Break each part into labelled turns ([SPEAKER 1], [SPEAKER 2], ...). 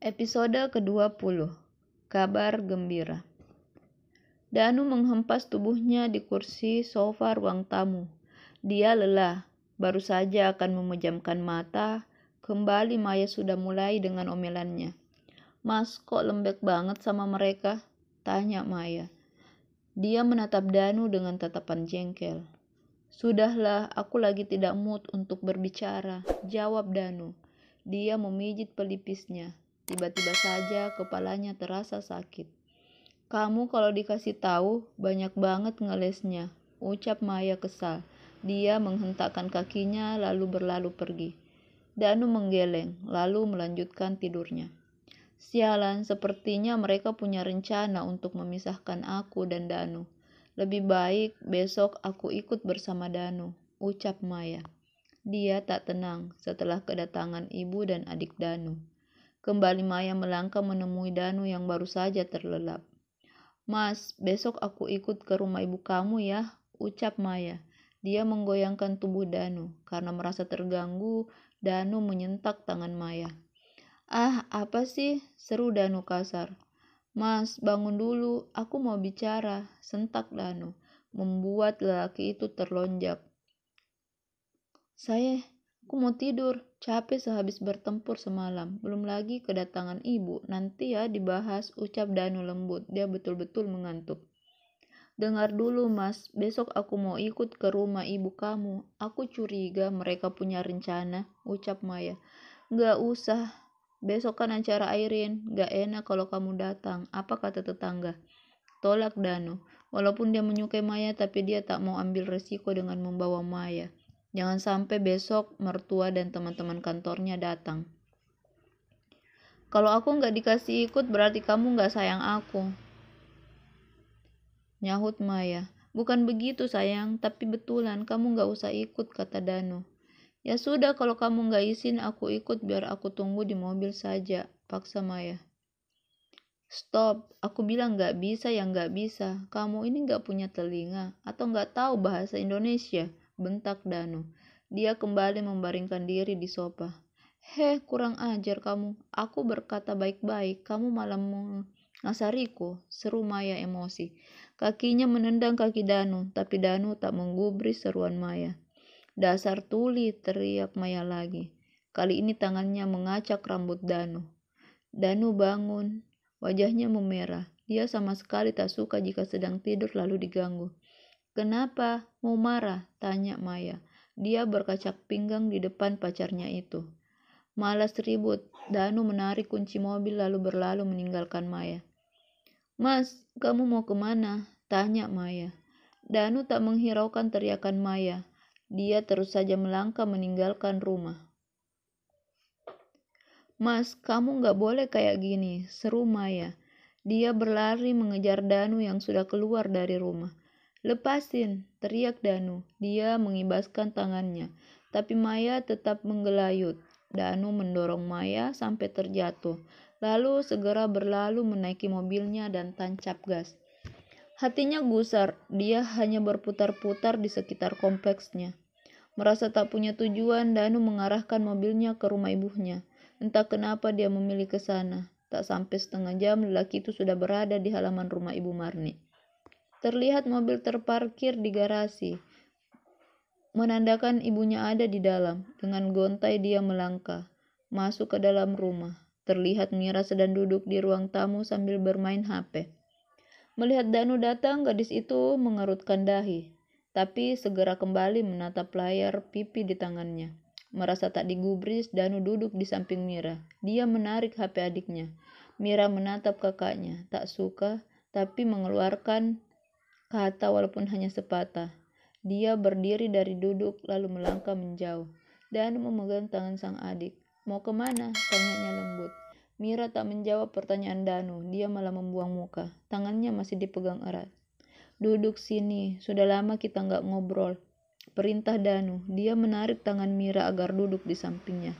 [SPEAKER 1] Episode ke-20. Kabar gembira. Danu menghempas tubuhnya di kursi sofa ruang tamu. Dia lelah, baru saja akan memejamkan mata. Kembali Maya sudah mulai dengan omelannya. "Mas, kok lembek banget sama mereka?" tanya Maya. Dia menatap Danu dengan tatapan jengkel. "Sudahlah, aku lagi tidak mood untuk berbicara," jawab Danu. Dia memijit pelipisnya. Tiba-tiba saja kepalanya terasa sakit. "Kamu kalau dikasih tahu banyak banget ngelesnya," ucap Maya kesal. Dia menghentakkan kakinya lalu berlalu pergi. Danu menggeleng lalu melanjutkan tidurnya. "Sialan, sepertinya mereka punya rencana untuk memisahkan aku dan Danu. Lebih baik besok aku ikut bersama Danu," ucap Maya. Dia tak tenang setelah kedatangan ibu dan adik Danu. Kembali Maya melangkah menemui Danu yang baru saja terlelap. "Mas, besok aku ikut ke rumah ibu kamu ya," ucap Maya. Dia menggoyangkan tubuh Danu. Karena merasa terganggu, Danu menyentak tangan Maya. "Ah, apa sih?" seru Danu kasar. "Mas, bangun dulu, aku mau bicara," sentak Danu, membuat lelaki itu terlonjak. Aku mau tidur, capek sehabis bertempur semalam. Belum lagi kedatangan ibu. Nanti ya dibahas, ucap Danu lembut. Dia betul-betul mengantuk. "Dengar dulu mas, besok aku mau ikut ke rumah ibu kamu. Aku curiga mereka punya rencana," ucap Maya. "Gak usah, besok kan acara Airin. Gak enak kalau kamu datang. Apa kata tetangga?" tolak Danu. Walaupun dia menyukai Maya, tapi dia tak mau ambil resiko dengan membawa Maya. Jangan sampai besok mertua dan teman-teman kantornya datang. "Kalau aku nggak dikasih ikut berarti kamu nggak sayang aku," nyahut Maya. "Bukan begitu sayang, tapi betulan kamu nggak usah ikut," kata Danu. "Ya sudah, kalau kamu nggak izin aku ikut, biar aku tunggu di mobil saja," paksa Maya. "Stop, aku bilang nggak bisa ya nggak bisa. Kamu ini nggak punya telinga atau nggak tahu bahasa Indonesia," bentak Danu. Dia kembali membaringkan diri di sofa. "Heh, kurang ajar kamu. Aku berkata baik-baik, kamu malah mengasariku," seru Maya emosi. Kakinya menendang kaki Danu, tapi Danu tak menggubris seruan Maya. "Dasar tuli," teriak Maya lagi. Kali ini tangannya mengacak rambut Danu. Danu bangun. Wajahnya memerah. Dia sama sekali tak suka jika sedang tidur lalu diganggu. "Kenapa? Mau marah?" tanya Maya. Dia berkacak pinggang di depan pacarnya itu. Malas ribut, Danu menarik kunci mobil lalu berlalu meninggalkan Maya. "Mas, kamu mau kemana?" tanya Maya. Danu tak menghiraukan teriakan Maya. Dia terus saja melangkah meninggalkan rumah. "Mas, kamu gak boleh kayak gini," seru Maya. Dia berlari mengejar Danu yang sudah keluar dari rumah. "Lepasin," teriak Danu. Dia mengibaskan tangannya, tapi Maya tetap menggelayut. Danu mendorong Maya sampai terjatuh, lalu segera berlalu menaiki mobilnya dan tancap gas. Hatinya gusar, dia hanya berputar-putar di sekitar kompleksnya. Merasa tak punya tujuan, Danu mengarahkan mobilnya ke rumah ibunya. Entah kenapa dia memilih ke sana. Tak sampai setengah jam, lelaki itu sudah berada di halaman rumah Ibu Marni. Terlihat mobil terparkir di garasi, menandakan ibunya ada di dalam. Dengan gontai dia melangkah masuk ke dalam rumah. Terlihat Mira sedang duduk di ruang tamu sambil bermain HP. Melihat Danu datang, gadis itu mengerutkan dahi, tapi segera kembali menatap layar pipi di tangannya. Merasa tak digubris, Danu duduk di samping Mira. Dia menarik HP adiknya. Mira menatap kakaknya, tak suka, tapi mengeluarkan kata walaupun hanya sepatah. Dia berdiri dari duduk lalu melangkah menjauh. Danu memegang tangan sang adik. "Mau kemana?" tanyanya lembut. Mira tak menjawab pertanyaan Danu. Dia malah membuang muka. Tangannya masih dipegang erat. "Duduk sini, sudah lama kita nggak ngobrol," perintah Danu. Dia menarik tangan Mira agar duduk di sampingnya.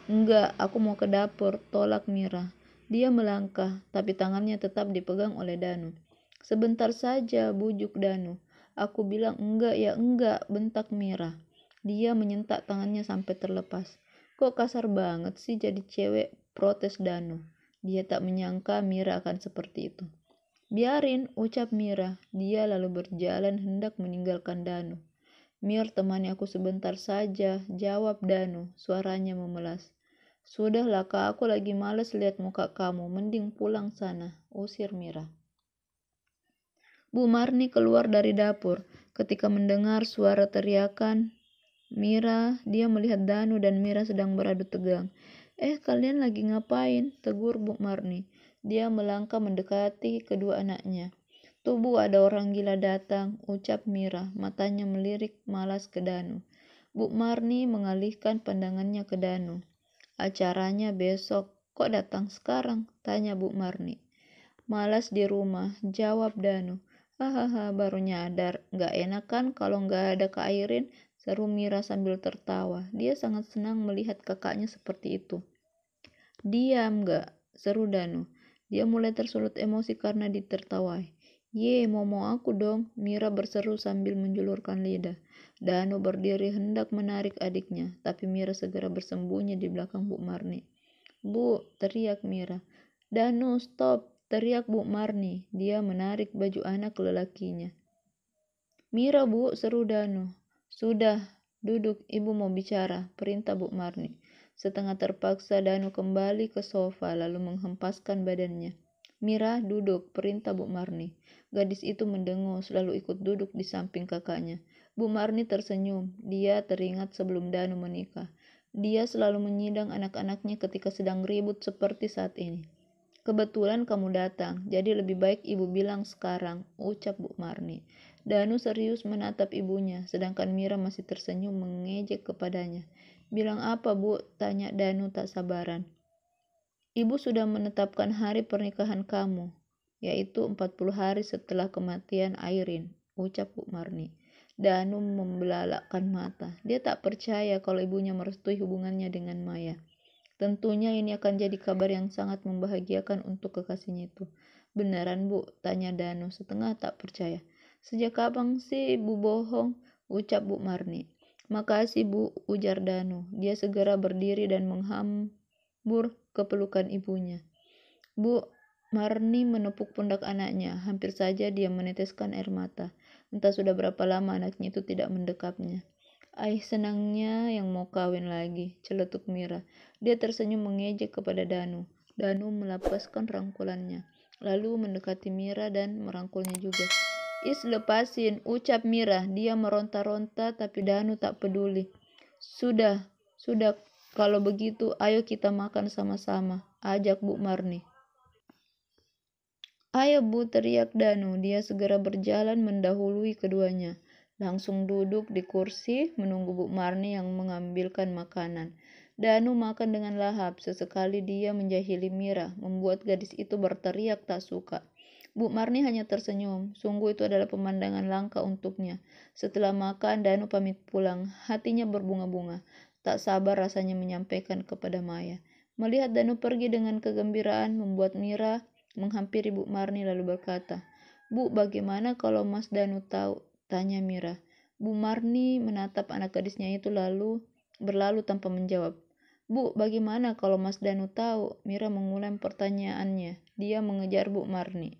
[SPEAKER 1] "Enggak, aku mau ke dapur," tolak Mira. Dia melangkah, tapi tangannya tetap dipegang oleh Danu. "Sebentar saja," bujuk Danu. "Aku bilang enggak ya enggak," bentak Mira. Dia menyentak tangannya sampai terlepas. "Kok kasar banget sih jadi cewek?" protes Danu. Dia tak menyangka Mira akan seperti itu. Biarin, ucap Mira. Dia lalu berjalan hendak meninggalkan Danu. Mir, temani aku sebentar saja, jawab Danu, suaranya memelas. Sudahlah kak, aku lagi males lihat muka kamu, mending pulang sana, usir Mira. Bu Marni keluar dari dapur. Ketika mendengar suara teriakan Mira, dia melihat Danu dan Mira sedang beradu tegang. Kalian lagi ngapain? Tegur Bu Marni. Dia melangkah mendekati kedua anaknya. Tuh Bu, ada orang gila datang, ucap Mira, matanya melirik malas ke Danu. Bu Marni mengalihkan pandangannya ke Danu. Acaranya besok, kok datang sekarang? Tanya Bu Marni. Malas di rumah, jawab Danu. Hahaha, baru nyadar. Gak enak kan kalau gak ada Kak Airin, seru Mira sambil tertawa. Dia sangat senang melihat kakaknya seperti itu. Diam gak, seru Danu. Dia mulai tersulut emosi karena ditertawai. Ye, mau aku dong, Mira berseru sambil menjulurkan lidah. Danu berdiri hendak menarik adiknya, tapi Mira segera bersembunyi di belakang Bu Marni. Bu, teriak Mira. Danu, stop, teriak Bu Marni. Dia menarik baju anak lelakinya. Mira Bu, seru Danu. Sudah, duduk, ibu mau bicara, perintah Bu Marni. Setengah terpaksa Danu kembali ke sofa lalu menghempaskan badannya. Mira, duduk, perintah Bu Marni. Gadis itu mendengus lalu ikut duduk di samping kakaknya. Bu Marni tersenyum. Dia teringat sebelum Danu menikah. Dia selalu menyidang anak-anaknya ketika sedang ribut seperti saat ini. Kebetulan kamu datang, jadi lebih baik ibu bilang sekarang, ucap Bu Marni. Danu serius menatap ibunya, sedangkan Mira masih tersenyum mengejek kepadanya. Bilang apa Bu? Tanya Danu tak sabaran. Ibu sudah menetapkan hari pernikahan kamu, yaitu 40 hari setelah kematian Airin, ucap Bu Marni. Danu membelalakkan mata. Dia tak percaya kalau ibunya merestui hubungannya dengan Maya. Tentunya ini akan jadi kabar yang sangat membahagiakan untuk kekasihnya itu. Beneran Bu? Tanya Danu setengah tak percaya. Sejak kapan sih Bu bohong? Ucap Bu Marni. Makasih Bu, ujar Danu. Dia segera berdiri dan menghambur ke pelukan ibunya. Bu Marni menepuk pundak anaknya. Hampir saja dia meneteskan air mata. Entah sudah berapa lama anaknya itu tidak mendekapnya. Senangnya yang mau kawin lagi, celetuk Mira. Dia tersenyum mengejek kepada Danu. Danu melepaskan rangkulannya, lalu mendekati Mira dan merangkulnya juga. Lepasin, ucap Mira. Dia meronta-ronta tapi Danu tak peduli. Sudah, kalau begitu ayo kita makan sama-sama, ajak Bu Marni. Ayo Bu, teriak Danu. Dia segera berjalan mendahului keduanya. Langsung duduk di kursi menunggu Bu Marni yang mengambilkan makanan. Danu makan dengan lahap. Sesekali dia menjahili Mira, membuat gadis itu berteriak tak suka. Bu Marni hanya tersenyum. Sungguh itu adalah pemandangan langka untuknya. Setelah makan, Danu pamit pulang. Hatinya berbunga-bunga. Tak sabar rasanya menyampaikan kepada Maya. Melihat Danu pergi dengan kegembiraan membuat Mira menghampiri Bu Marni lalu berkata, Bu, bagaimana kalau Mas Danu tahu? Tanya Mira. Bu Marni menatap anak gadisnya itu lalu berlalu tanpa menjawab. Bu, bagaimana kalau Mas Danu tahu? Mira mengulang pertanyaannya. Dia mengejar Bu Marni.